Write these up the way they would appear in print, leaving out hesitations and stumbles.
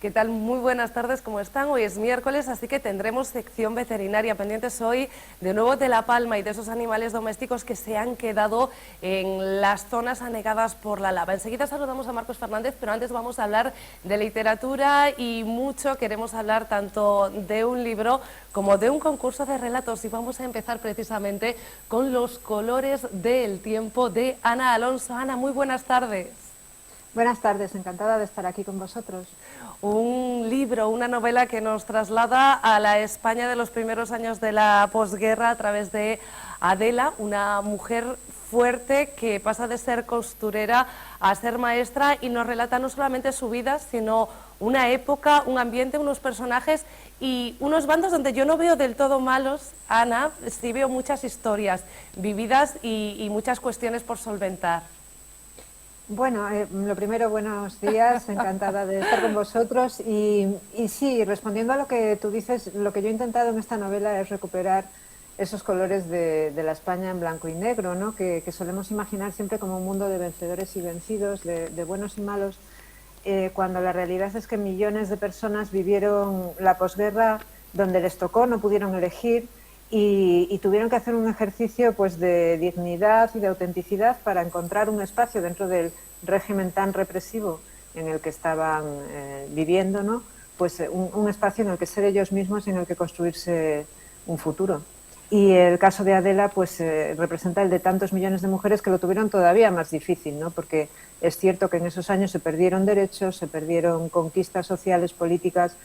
¿Qué tal? Muy buenas tardes, ¿cómo están? Hoy es miércoles, así que tendremos sección veterinaria. Pendientes hoy de nuevo de La Palma y de esos animales domésticos que se han quedado en las zonas anegadas por la lava. Enseguida saludamos a Marcos Fernández, pero antes vamos a hablar de literatura y mucho. Queremos hablar tanto de un libro como de un concurso de relatos y vamos a empezar precisamente con Los colores del tiempo de Ana Alonso. Ana, muy buenas tardes. Buenas tardes, encantada de estar aquí con vosotros. Un libro, una novela que nos traslada a la España de los primeros años de la posguerra a través de Adela, una mujer fuerte que pasa de ser costurera a ser maestra y nos relata no solamente su vida, sino una época, un ambiente, unos personajes y unos bandos donde yo no veo del todo malos, Ana, sí veo muchas historias vividas y muchas cuestiones por solventar. Bueno, lo primero, buenos días, encantada de estar con vosotros y sí, respondiendo a lo que tú dices, lo que yo he intentado en esta novela es recuperar esos colores de la España en blanco y negro, ¿no? Que solemos imaginar siempre como un mundo de vencedores y vencidos, de buenos y malos, cuando la realidad es que millones de personas vivieron la posguerra donde les tocó, no pudieron elegir. Y tuvieron que hacer un ejercicio pues de dignidad y de autenticidad para encontrar un espacio dentro del régimen tan represivo en el que estaban viviendo, ¿no? Pues un espacio en el que ser ellos mismos y en el que construirse un futuro. Y el caso de Adela pues representa el de tantos millones de mujeres que lo tuvieron todavía más difícil, ¿no? Porque es cierto que en esos años se perdieron derechos, se perdieron conquistas sociales, políticas,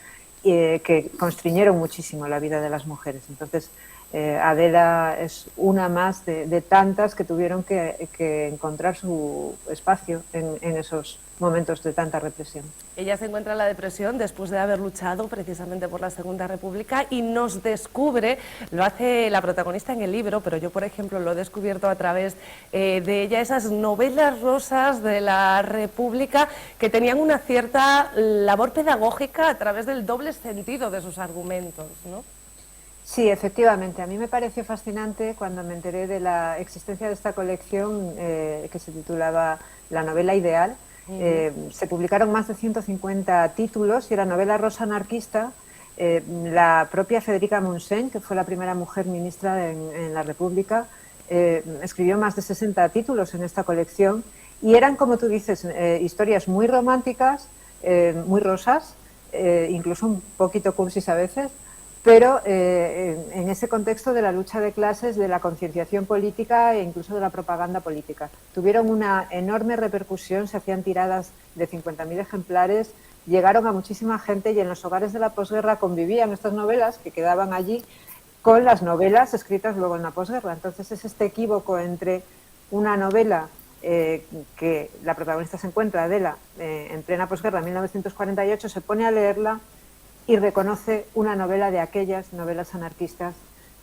que constriñeron muchísimo la vida de las mujeres. Entonces, Adela es una más de tantas que tuvieron que encontrar su espacio en esos momentos de tanta represión. Ella se encuentra en la depresión después de haber luchado precisamente por la Segunda República y nos descubre, lo hace la protagonista en el libro, pero yo por ejemplo lo he descubierto a través de ella, esas novelas rosas de la República que tenían una cierta labor pedagógica a través del doble sentido de sus argumentos, ¿no? Sí, efectivamente. A mí me pareció fascinante cuando me enteré de la existencia de esta colección que se titulaba La novela ideal. Se publicaron más de 150 títulos y era novela rosa anarquista. La propia Federica Montseny, que fue la primera mujer ministra en la República, escribió más de 60 títulos en esta colección y eran, como tú dices, historias muy románticas, muy rosas, incluso un poquito cursis a veces, pero en ese contexto de la lucha de clases, de la concienciación política e incluso de la propaganda política. Tuvieron una enorme repercusión, se hacían tiradas de 50.000 ejemplares, llegaron a muchísima gente y en los hogares de la posguerra convivían estas novelas que quedaban allí con las novelas escritas luego en la posguerra. Entonces es este equívoco entre una novela que la protagonista se encuentra, Adela, en plena posguerra, en 1948, se pone a leerla y reconoce una novela de aquellas novelas anarquistas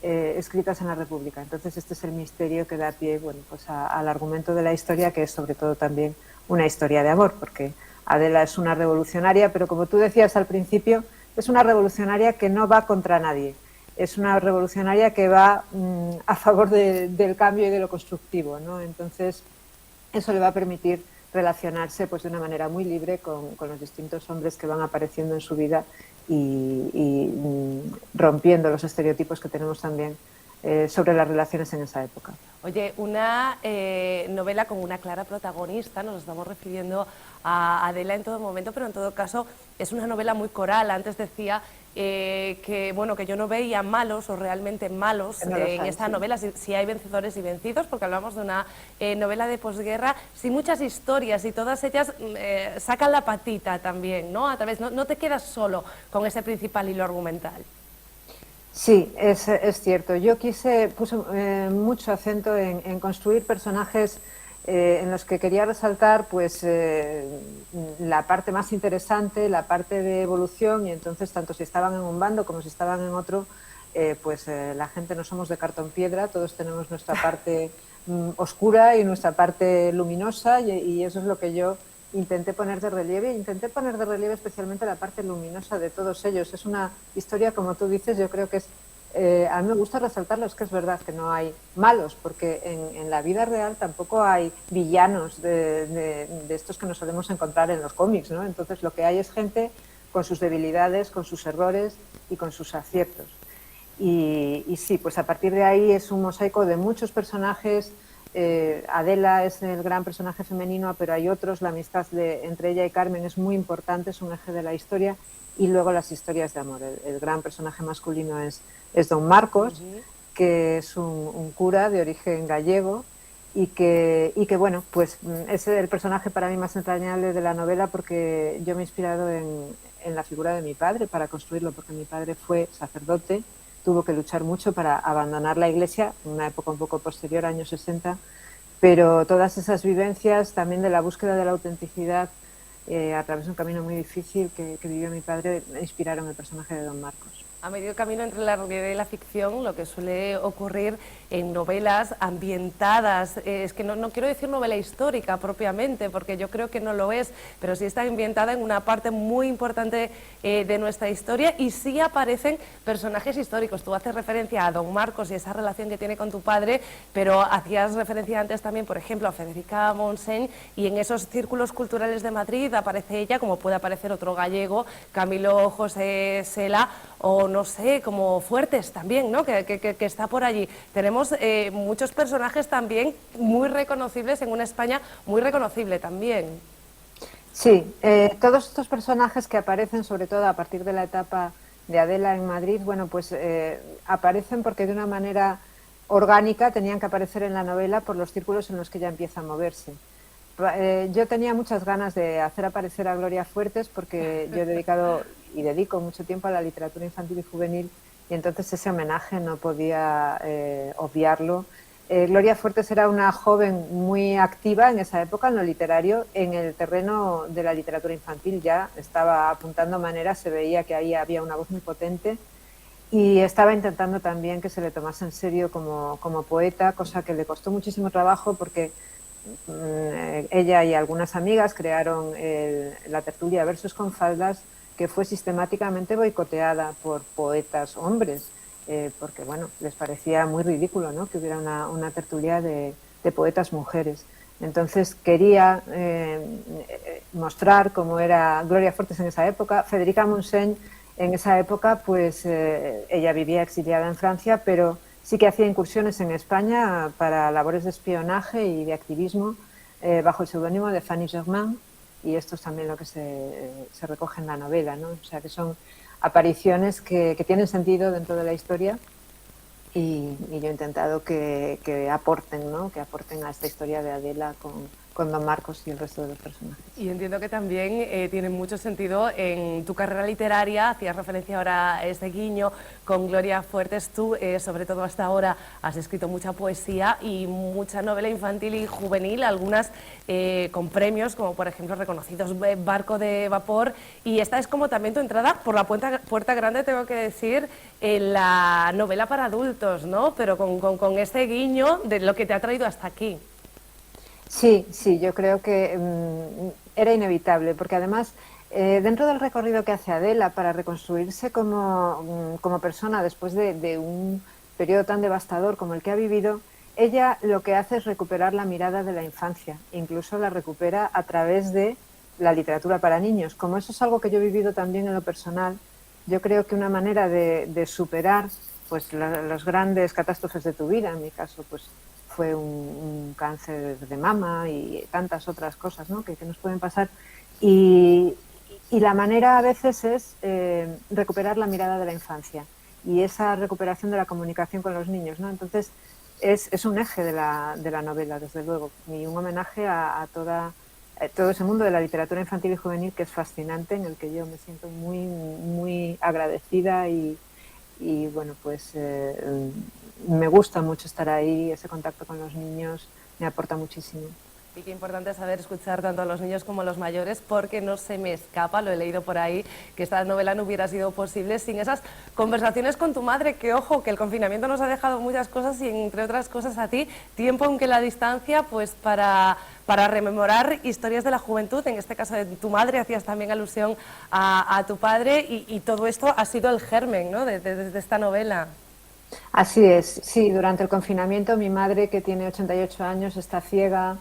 escritas en la República. Entonces este es el misterio que da pie, bueno, pues al argumento de la historia, que es sobre todo también una historia de amor, porque Adela es una revolucionaria, pero como tú decías al principio, es una revolucionaria que no va contra nadie, es una revolucionaria que va a favor del cambio y de lo constructivo, ¿no? Entonces eso le va a permitir relacionarse pues de una manera muy libre con los distintos hombres que van apareciendo en su vida y rompiendo los estereotipos que tenemos también sobre las relaciones en esa época. Oye, una novela con una clara protagonista, nos estamos refiriendo a Adela en todo momento, pero en todo caso es una novela muy coral. Antes decía que, bueno, que yo no veía malos o realmente malos en esta novela, si hay vencedores y vencidos, porque hablamos de una novela de posguerra, sin muchas historias y todas ellas sacan la patita también, ¿no? A través, no te quedas solo con ese principal hilo argumental. Sí, es cierto. Yo puse mucho acento en construir personajes en los que quería resaltar pues la parte más interesante, la parte de evolución, y entonces tanto si estaban en un bando como si estaban en otro, la gente no somos de cartón piedra, todos tenemos nuestra parte oscura y nuestra parte luminosa, y eso es lo que yo intenté poner de relieve. Intenté poner de relieve especialmente la parte luminosa de todos ellos. Es una historia, como tú dices, yo creo que es... a mí me gusta resaltarlo, es que es verdad que no hay malos, porque en la vida real tampoco hay villanos de estos que nos solemos encontrar en los cómics, ¿no? Entonces lo que hay es gente con sus debilidades, con sus errores y con sus aciertos. Y sí, pues a partir de ahí es un mosaico de muchos personajes. Adela es el gran personaje femenino, pero hay otros. La amistad entre ella y Carmen es muy importante, es un eje de la historia. Y luego las historias de amor. El gran personaje masculino es Don Marcos, que es un cura de origen gallego y que bueno, pues es el personaje para mí más entrañable de la novela, porque yo me he inspirado en la figura de mi padre para construirlo, porque mi padre fue sacerdote, tuvo que luchar mucho para abandonar la iglesia, en una época un poco posterior, años 60, pero todas esas vivencias también de la búsqueda de la autenticidad a través de un camino muy difícil que vivió mi padre inspiraron el personaje de Don Marcos. A medio camino entre la realidad y la ficción, lo que suele ocurrir en novelas ambientadas, es que no quiero decir novela histórica propiamente, porque yo creo que no lo es, pero sí está ambientada en una parte muy importante de nuestra historia, y sí aparecen personajes históricos. Tú haces referencia a Don Marcos y esa relación que tiene con tu padre, pero hacías referencia antes también, por ejemplo, a Federica Montseny, y en esos círculos culturales de Madrid aparece ella, como puede aparecer otro gallego, Camilo José Cela, o no sé, como Fuertes también, ¿no? que está por allí. Tenemos muchos personajes también muy reconocibles en una España muy reconocible también. Sí, todos estos personajes que aparecen, sobre todo a partir de la etapa de Adela en Madrid, bueno, pues aparecen porque de una manera orgánica tenían que aparecer en la novela por los círculos en los que ella empieza a moverse. Yo tenía muchas ganas de hacer aparecer a Gloria Fuertes, porque yo he dedicado y dedico mucho tiempo a la literatura infantil y juvenil, y entonces ese homenaje no podía obviarlo. Gloria Fuertes era una joven muy activa en esa época en lo literario. En el terreno de la literatura infantil ya estaba apuntando maneras, se veía que ahí había una voz muy potente, y estaba intentando también que se le tomase en serio como poeta, cosa que le costó muchísimo trabajo, porque ella y algunas amigas crearon la tertulia Versos con Faldas, que fue sistemáticamente boicoteada por poetas hombres, porque bueno, les parecía muy ridículo, ¿no?, que hubiera una tertulia de poetas mujeres. Entonces quería mostrar cómo era Gloria Fuertes en esa época. Federica Montseny en esa época, pues ella vivía exiliada en Francia, pero sí que hacía incursiones en España para labores de espionaje y de activismo bajo el seudónimo de Fanny Germain, y esto es también lo que se recoge en la novela, ¿no? O sea, que son apariciones que tienen sentido dentro de la historia, y yo he intentado que aporten, ¿no?, que aporten a esta historia de Adela con Don Marcos y el resto de los personajes. Y entiendo que también tiene mucho sentido en tu carrera literaria. Hacías referencia ahora a este guiño con Gloria Fuertes. Tú, sobre todo hasta ahora, has escrito mucha poesía y mucha novela infantil y juvenil, algunas con premios, como por ejemplo reconocidos Barco de Vapor, y esta es como también tu entrada por la puerta grande, tengo que decir, en la novela para adultos, ¿no? Pero con este guiño de lo que te ha traído hasta aquí. Sí, sí, yo creo que era inevitable, porque además dentro del recorrido que hace Adela para reconstruirse como persona después de un periodo tan devastador como el que ha vivido, ella lo que hace es recuperar la mirada de la infancia, incluso la recupera a través de la literatura para niños. Como eso es algo que yo he vivido también en lo personal, yo creo que una manera de superar pues las grandes catástrofes de tu vida, en mi caso pues fue un cáncer de mama y tantas otras cosas, ¿no?, que nos pueden pasar, y la manera a veces es recuperar la mirada de la infancia y esa recuperación de la comunicación con los niños, ¿no? Entonces es un eje de la novela, desde luego, y un homenaje a todo ese mundo de la literatura infantil y juvenil, que es fascinante, en el que yo me siento muy, muy agradecida, y bueno, pues me gusta mucho estar ahí, ese contacto con los niños me aporta muchísimo. Y qué importante es saber escuchar tanto a los niños como a los mayores, porque no se me escapa, lo he leído por ahí, que esta novela no hubiera sido posible sin esas conversaciones con tu madre, que ojo, que el confinamiento nos ha dejado muchas cosas y entre otras cosas a ti, tiempo aunque la distancia, pues para rememorar historias de la juventud, en este caso de tu madre, hacías también alusión a tu padre y todo esto ha sido el germen, ¿no?, de esta novela. Así es, sí, durante el confinamiento mi madre, que tiene 88 años, está ciega.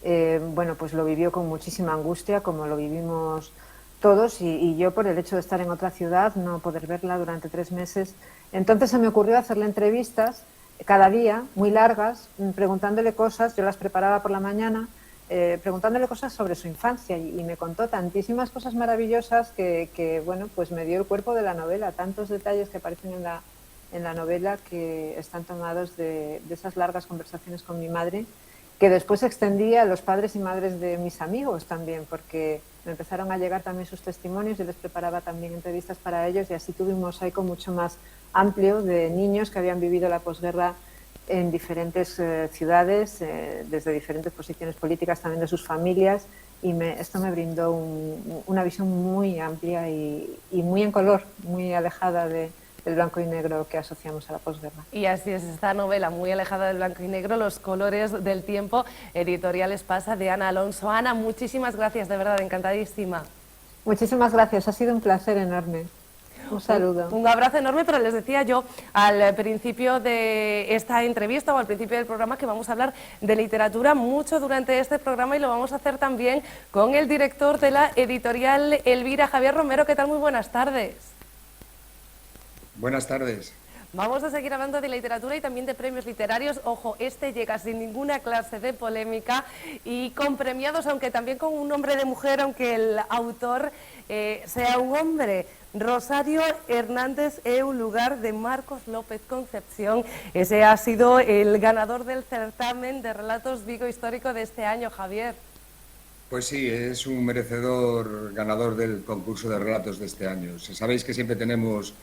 Bueno, pues lo vivió con muchísima angustia, como lo vivimos todos, y yo, por el hecho de estar en otra ciudad, no poder verla durante 3 meses. Entonces se me ocurrió hacerle entrevistas cada día, muy largas, preguntándole cosas. Yo las preparaba por la mañana, preguntándole cosas sobre su infancia, y me contó tantísimas cosas maravillosas que, bueno, pues me dio el cuerpo de la novela, tantos detalles que aparecen en la novela, que están tomados de esas largas conversaciones con mi madre, que después extendí a los padres y madres de mis amigos también, porque me empezaron a llegar también sus testimonios, y les preparaba también entrevistas para ellos, y así tuve un mosaico mucho más amplio de niños que habían vivido la posguerra en diferentes ciudades, desde diferentes posiciones políticas, también de sus familias, y esto me brindó una visión muy amplia y muy en color, muy alejada del blanco y negro que asociamos a la posguerra. Y así es, esta novela muy alejada del blanco y negro, los colores del tiempo, editorial Espasa, de Ana Alonso. Ana, muchísimas gracias, de verdad, encantadísima. Muchísimas gracias, ha sido un placer enorme. Un saludo. Un abrazo enorme, pero les decía yo al principio de esta entrevista o al principio del programa que vamos a hablar de literatura mucho durante este programa, y lo vamos a hacer también con el director de la editorial Elvira, Javier Romero. ¿Qué tal? Muy buenas tardes. Buenas tardes. Vamos a seguir hablando de literatura y también de premios literarios. Ojo, este llega sin ninguna clase de polémica y con premiados, aunque también con un nombre de mujer, aunque el autor sea un hombre. Rosario Hernández Eu Lugar, de Marcos López Concepción. Ese ha sido el ganador del certamen de relatos Vigo Histórico de este año, Javier. Pues sí, es un merecedor ganador del concurso de relatos de este año. Sabéis que siempre tenemos,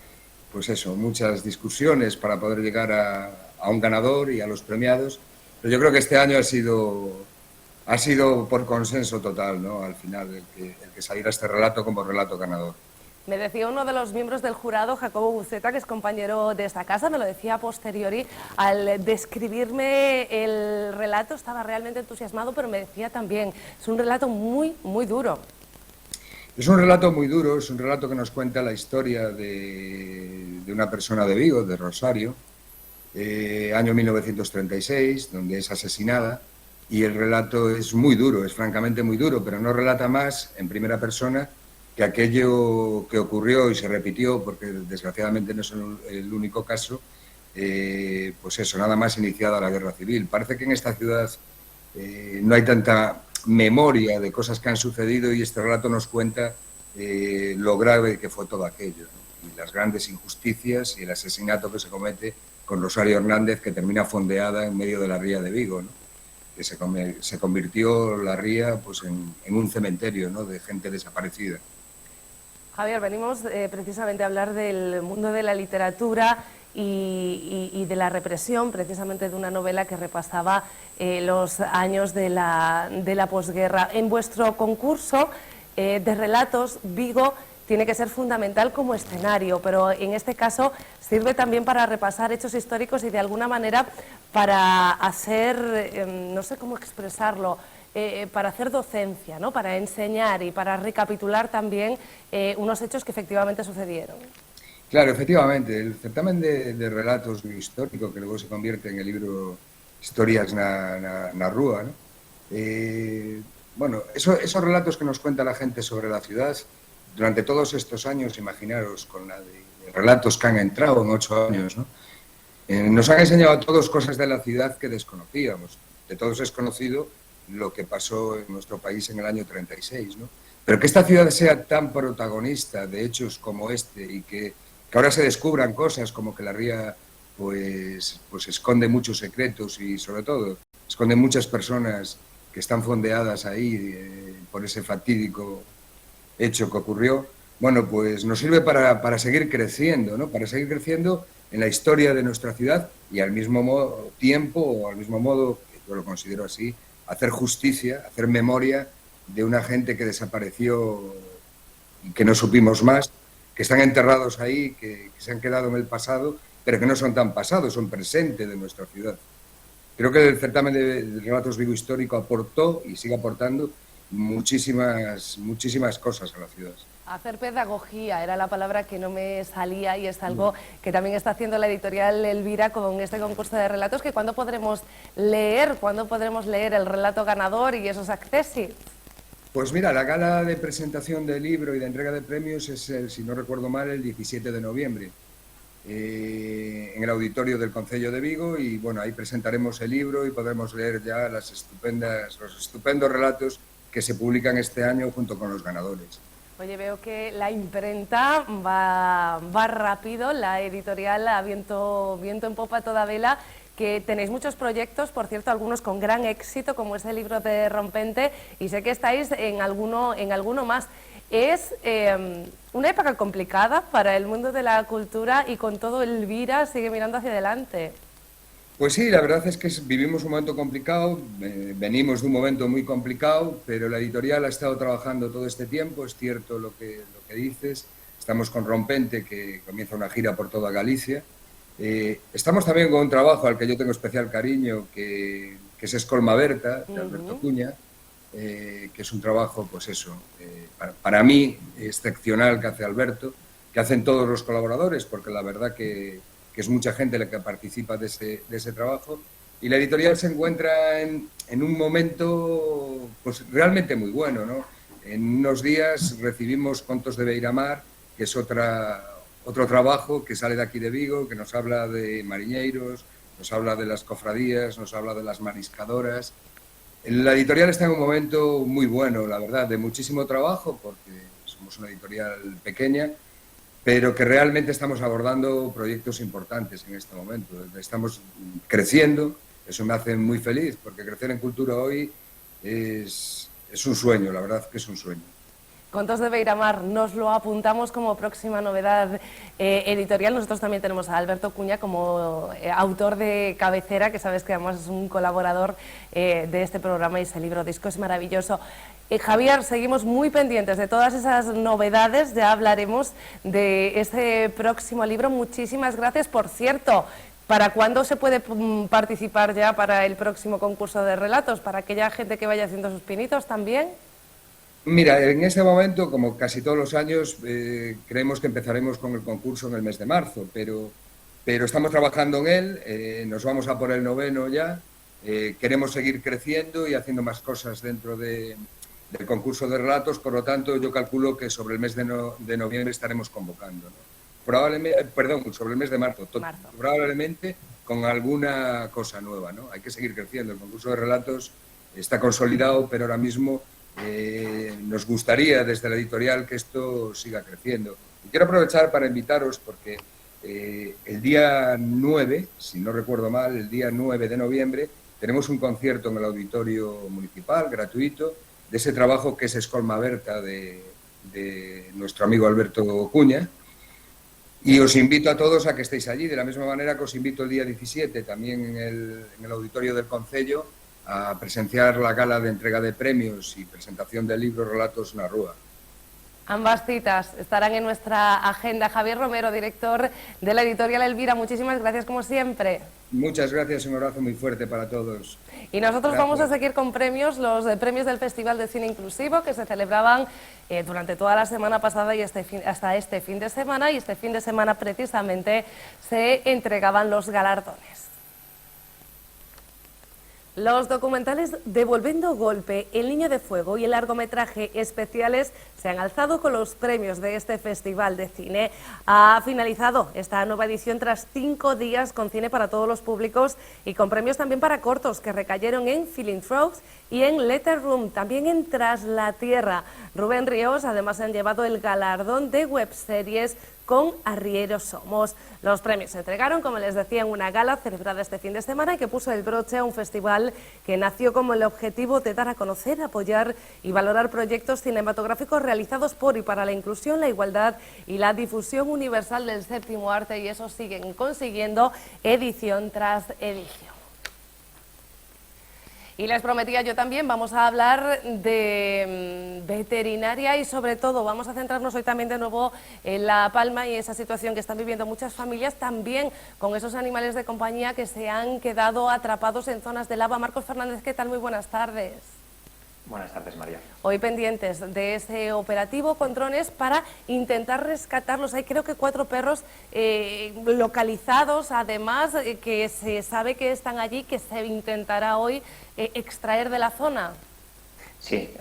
pues eso, muchas discusiones para poder llegar a un ganador y a los premiados, pero yo creo que este año ha sido por consenso total, ¿no? Al final, el que saliera este relato como relato ganador. Me decía uno de los miembros del jurado, Jacobo Buceta, que es compañero de esta casa, me lo decía a posteriori, al describirme el relato estaba realmente entusiasmado, pero me decía también, es un relato muy, muy duro. Es un relato muy duro, es un relato que nos cuenta la historia de una persona de Vigo, de Rosario, año 1936, donde es asesinada, y el relato es muy duro, es francamente muy duro, pero no relata más en primera persona que aquello que ocurrió y se repitió, porque desgraciadamente no es el único caso, pues eso, nada más iniciada la guerra civil. Parece que en esta ciudad no hay tanta memoria de cosas que han sucedido, y este relato nos cuenta lo grave que fue todo aquello, ¿no? Y las grandes injusticias y el asesinato que se comete con Rosario Hernández, que termina fondeada en medio de la ría de Vigo, ¿no? Que se convirtió la ría, pues, en un cementerio, ¿no?, de gente desaparecida. Javier, venimos precisamente a hablar del mundo de la literatura y de la represión, precisamente de una novela que repasaba los años de la posguerra. En vuestro concurso de relatos, Vigo tiene que ser fundamental como escenario, pero en este caso sirve también para repasar hechos históricos y de alguna manera para hacer, no sé cómo expresarlo, para hacer docencia, ¿no?, para enseñar y para recapitular también unos hechos que efectivamente sucedieron. Claro, efectivamente, el certamen de relatos históricos, que luego se convierte en el libro Historias na Rúa, ¿no? Bueno, esos relatos que nos cuenta la gente sobre la ciudad durante todos estos años, imaginaros, con la de relatos que han entrado en 8 años, ¿no? Nos han enseñado a todos cosas de la ciudad que desconocíamos. De todos es conocido lo que pasó en nuestro país en el año 36, ¿no? Pero que esta ciudad sea tan protagonista de hechos como este, y que ahora se descubran cosas como que la ría pues esconde muchos secretos, y sobre todo esconde muchas personas que están fondeadas ahí por ese fatídico hecho que ocurrió. Bueno, pues nos sirve para seguir creciendo, ¿no? Para seguir creciendo en la historia de nuestra ciudad, y al mismo tiempo, o al mismo modo, yo lo considero así, hacer justicia, hacer memoria de una gente que desapareció y que no supimos más, que están enterrados ahí, que se han quedado en el pasado, pero que no son tan pasados, son presente de nuestra ciudad. Creo que el certamen de Relatos Vigo Histórico aportó y sigue aportando muchísimas cosas a la ciudad. Hacer pedagogía era la palabra que no me salía y es algo que también está haciendo la editorial Elvira con este concurso de relatos. Que ¿cuándo podremos leer el relato ganador y esos accesits? Pues mira, la gala de presentación del libro y de entrega de premios es, si no recuerdo mal, el 17 de noviembre. En el auditorio del Concello de Vigo, y bueno, ahí presentaremos el libro y podremos leer ya los estupendos relatos que se publican este año junto con los ganadores. Oye, veo que la imprenta va rápido, la editorial a viento en popa a toda vela, que tenéis muchos proyectos, por cierto, algunos con gran éxito, como es el libro de Rompente, y sé que estáis en alguno más. Es una época complicada para el mundo de la cultura y con todo Elvira sigue mirando hacia adelante. Pues sí, la verdad es que vivimos un momento complicado, venimos de un momento muy complicado, pero la editorial ha estado trabajando todo este tiempo, es cierto lo que dices, estamos con Rompente, que comienza una gira por toda Galicia, estamos también con un trabajo al que yo tengo especial cariño, que es Escolma Berta, de Alberto Cuña, que es un trabajo, pues eso, para mí, excepcional que hace Alberto, que hacen todos los colaboradores, porque la verdad que es mucha gente la que participa de ese trabajo, y la editorial se encuentra en un momento pues realmente muy bueno, ¿no? En unos días recibimos Contos de Beiramar, que es otro trabajo que sale de aquí de Vigo, que nos habla de mariñeiros, nos habla de las cofradías, nos habla de las mariscadoras. La editorial está en un momento muy bueno, la verdad, de muchísimo trabajo, porque somos una editorial pequeña, pero que realmente estamos abordando proyectos importantes en este momento. Estamos creciendo, eso me hace muy feliz, porque crecer en cultura hoy es un sueño, la verdad que es un sueño. Contos de Beiramar, nos lo apuntamos como próxima novedad editorial. Nosotros también tenemos a Alberto Cuña como autor de cabecera, que sabes que además es un colaborador de este programa, y ese libro disco es maravilloso. Javier, seguimos muy pendientes de todas esas novedades, ya hablaremos de ese próximo libro. Muchísimas gracias. Por cierto, ¿para cuándo se puede participar ya para el próximo concurso de relatos? ¿Para aquella gente que vaya haciendo sus pinitos también? Mira, en este momento, como casi todos los años, creemos que empezaremos con el concurso en el mes de marzo, pero estamos trabajando en él, nos vamos a por el 9º ya, queremos seguir creciendo y haciendo más cosas dentro del concurso de relatos, por lo tanto yo calculo que sobre el mes de noviembre estaremos convocando, ¿no? Probablemente, perdón, sobre el mes de marzo, probablemente con alguna cosa nueva, ¿no? Hay que seguir creciendo, el concurso de relatos está consolidado, pero ahora mismo nos gustaría desde la editorial que esto siga creciendo. Y quiero aprovechar para invitaros porque el día 9, si no recuerdo mal, el día 9 de noviembre tenemos un concierto en el Auditorio Municipal, gratuito, de ese trabajo que es Escolma Berta de nuestro amigo Alberto Cuña. Y os invito a todos a que estéis allí, de la misma manera que os invito el día 17 también en el Auditorio del Concello a presenciar la gala de entrega de premios y presentación del libro Relatos na Rúa. Ambas citas estarán en nuestra agenda. Javier Romero, director de la editorial Elvira, muchísimas gracias como siempre. Muchas gracias, un abrazo muy fuerte para todos. Y nosotros vamos a seguir con premios, los premios del Festival de Cine Inclusivo, que se celebraban durante toda la semana pasada y hasta este fin de semana, y este fin de semana precisamente se entregaban los galardones. Los documentales Devolvendo Golpe, El Niño de Fuego y el largometraje Especiales se han alzado con los premios de este Festival de Cine. Ha finalizado esta nueva edición tras 5 días con cine para todos los públicos y con premios también para cortos que recayeron en Philanthropies y en Letter Room, también en Tras la Tierra. Rubén Ríos además han llevado el galardón de webseries con Arrieros Somos. Los premios se entregaron, como les decía, en una gala celebrada este fin de semana y que puso el broche a un festival que nació como el objetivo de dar a conocer, apoyar y valorar proyectos cinematográficos realizados por y para la inclusión, la igualdad y la difusión universal del séptimo arte, y eso siguen consiguiendo edición tras edición. Y les prometía yo también, vamos a hablar de veterinaria y sobre todo vamos a centrarnos hoy también de nuevo en La Palma y esa situación que están viviendo muchas familias también con esos animales de compañía que se han quedado atrapados en zonas de lava. Marcos Fernández, ¿qué tal? Muy buenas tardes. Buenas tardes, María. Hoy pendientes de ese operativo con drones para intentar rescatarlos. Hay creo que 4 perros localizados, además, que se sabe que están allí, que se intentará hoy extraer de la zona. Sí,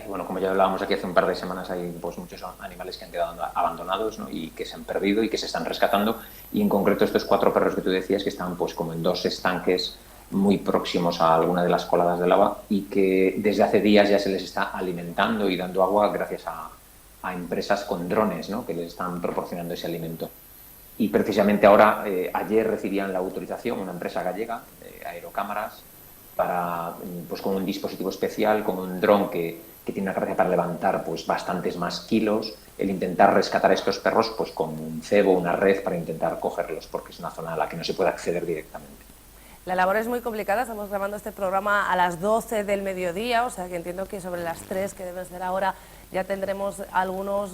bueno, como ya hablábamos aquí hace un par de semanas, hay pues muchos animales que han quedado abandonados, ¿no? Y que se han perdido y que se están rescatando. Y en concreto estos 4 perros que tú decías que estaban pues como en 2 estanques muy próximos a alguna de las coladas de lava y que desde hace días ya se les está alimentando y dando agua gracias a empresas con drones, ¿no? Que les están proporcionando ese alimento. Y precisamente ahora, ayer recibían la autorización una empresa gallega, Aerocámaras, para, pues con un dispositivo especial, con un dron que tiene una capacidad para levantar pues bastantes más kilos, el intentar rescatar a estos perros pues con un cebo, una red para intentar cogerlos, porque es una zona a la que no se puede acceder directamente. La labor es muy complicada, estamos grabando este programa a las 12 del mediodía, o sea que entiendo que sobre las 3, que deben ser ahora, ya tendremos algunos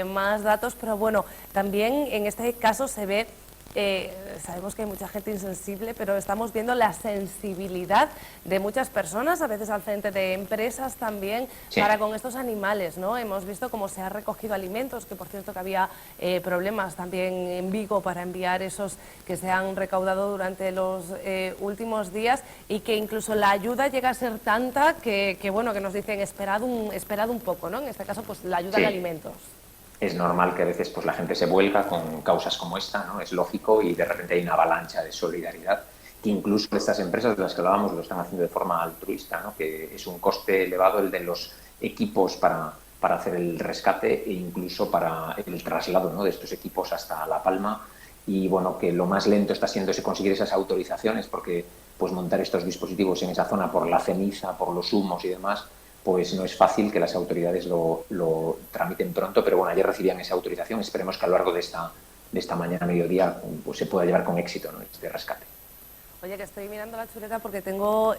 más datos, pero bueno, también en este caso se ve, sabemos que hay mucha gente insensible, pero estamos viendo la sensibilidad de muchas personas, a veces al frente de empresas también, sí, para con estos animales, ¿no? Hemos visto cómo se ha recogido alimentos, que por cierto que había problemas también en Vigo para enviar esos que se han recaudado durante los últimos días, y que incluso la ayuda llega a ser tanta que bueno, que nos dicen esperad un poco, ¿no? En este caso, pues la ayuda, sí, de alimentos. Es normal que a veces pues, la gente se vuelca con causas como esta, ¿no? Es lógico, y de repente hay una avalancha de solidaridad, que incluso estas empresas de las que hablábamos lo están haciendo de forma altruista, ¿no? Que es un coste elevado el de los equipos para hacer el rescate e incluso para el traslado, ¿no? De estos equipos hasta La Palma. Y bueno, que lo más lento está siendo ese conseguir esas autorizaciones, porque pues montar estos dispositivos en esa zona por la ceniza, por los humos y demás, pues no es fácil que las autoridades lo tramiten pronto, pero bueno, ayer recibían esa autorización. Esperemos que a lo largo de esta mañana, mediodía, pues se pueda llevar con éxito, ¿no? Este rescate. Oye, que estoy mirando la chuleta porque tengo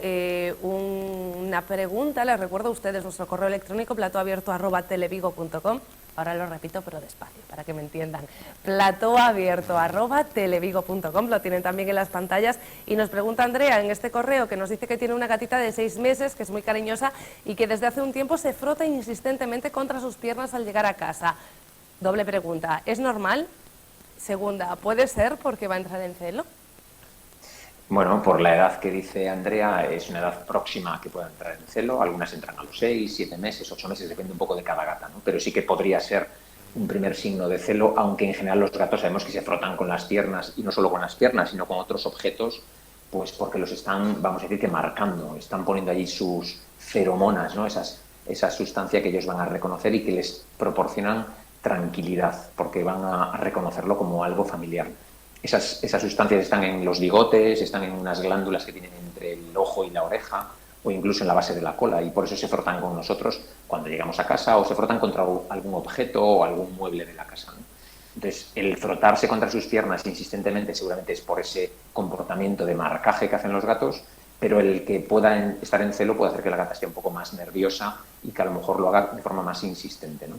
una pregunta. Les recuerdo a ustedes nuestro correo electrónico platoabierto@televigo.com. Ahora lo repito, pero despacio, para que me entiendan. platoabierto@televigo.com. Lo tienen también en las pantallas. Y nos pregunta Andrea en este correo, que nos dice que tiene una gatita de 6 meses, que es muy cariñosa y que desde hace un tiempo se frota insistentemente contra sus piernas al llegar a casa. Doble pregunta, ¿es normal? Segunda, ¿puede ser porque va a entrar en celo? Bueno, por la edad que dice Andrea, es una edad próxima a que pueda entrar en celo. Algunas entran a los 6, 7 meses, 8 meses, depende un poco de cada gata, ¿no? Pero sí que podría ser un primer signo de celo, aunque en general los gatos sabemos que se frotan con las piernas, y no solo con las piernas, sino con otros objetos, pues porque los están, vamos a decir que marcando, están poniendo allí sus feromonas, ¿no? Esa sustancia que ellos van a reconocer y que les proporcionan tranquilidad, porque van a reconocerlo como algo familiar. Esas sustancias están en los bigotes, están en unas glándulas que tienen entre el ojo y la oreja, o incluso en la base de la cola, y por eso se frotan con nosotros cuando llegamos a casa, o se frotan contra algún objeto o algún mueble de la casa, ¿no? Entonces, el frotarse contra sus piernas insistentemente seguramente es por ese comportamiento de marcaje que hacen los gatos, pero el que pueda estar en celo puede hacer que la gata esté un poco más nerviosa y que a lo mejor lo haga de forma más insistente, ¿no?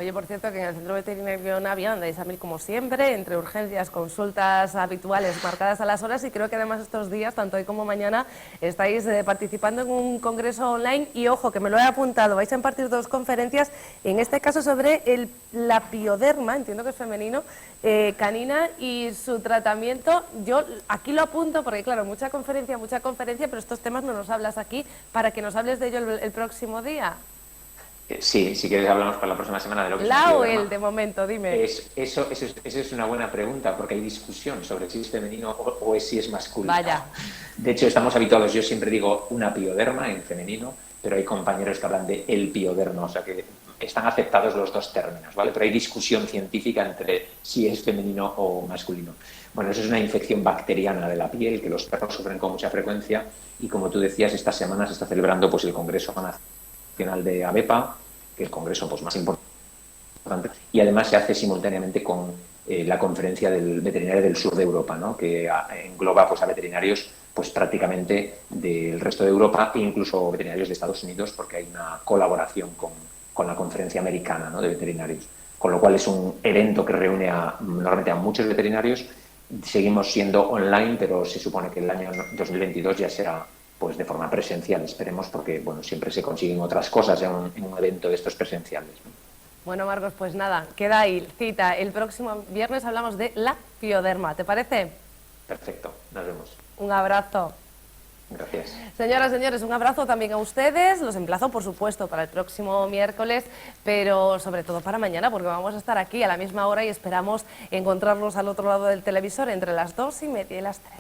Oye, por cierto, que en el Centro Veterinario Navia andáis a mil como siempre, entre urgencias, consultas habituales marcadas a las horas, y creo que además estos días, tanto hoy como mañana, estáis participando en un congreso online. Y ojo, que me lo he apuntado, vais a impartir 2 conferencias, en este caso sobre la pioderma, entiendo que es femenino, canina y su tratamiento. Yo aquí lo apunto porque, claro, mucha conferencia, pero estos temas no nos hablas aquí, para que nos hables de ello el próximo día. Sí, si quieres hablamos para la próxima semana de lo que es ¿La o él, de momento? Dime. Eso es una buena pregunta, porque hay discusión sobre si es femenino o si es masculino. Vaya. De hecho, estamos habituados, yo siempre digo una pioderma en femenino, pero hay compañeros que hablan de el pioderma, o sea que están aceptados los 2 términos, ¿vale? Pero hay discusión científica entre si es femenino o masculino. Bueno, eso es una infección bacteriana de la piel que los perros sufren con mucha frecuencia, y como tú decías, esta semana se está celebrando pues el Congreso Nacional de ABEPA, que es el congreso pues más importante importante. Y además se hace simultáneamente con la conferencia del veterinario del sur de Europa, ¿no? Que engloba pues, a veterinarios pues, prácticamente del resto de Europa e incluso veterinarios de Estados Unidos, porque hay una colaboración con la conferencia americana, ¿no? De veterinarios. Con lo cual es un evento que reúne normalmente a muchos veterinarios. Seguimos siendo online, pero se supone que el año 2022 ya será pues de forma presencial, esperemos, porque bueno, siempre se consiguen otras cosas en un evento de estos presenciales, ¿no? Bueno, Marcos, pues nada, queda ahí cita. El próximo viernes hablamos de la pioderma, ¿te parece? Perfecto, nos vemos. Un abrazo. Gracias. Señoras, señores, un abrazo también a ustedes. Los emplazo, por supuesto, para el próximo miércoles, pero sobre todo para mañana, porque vamos a estar aquí a la misma hora y esperamos encontrarnos al otro lado del televisor entre las 2:30 y las 3.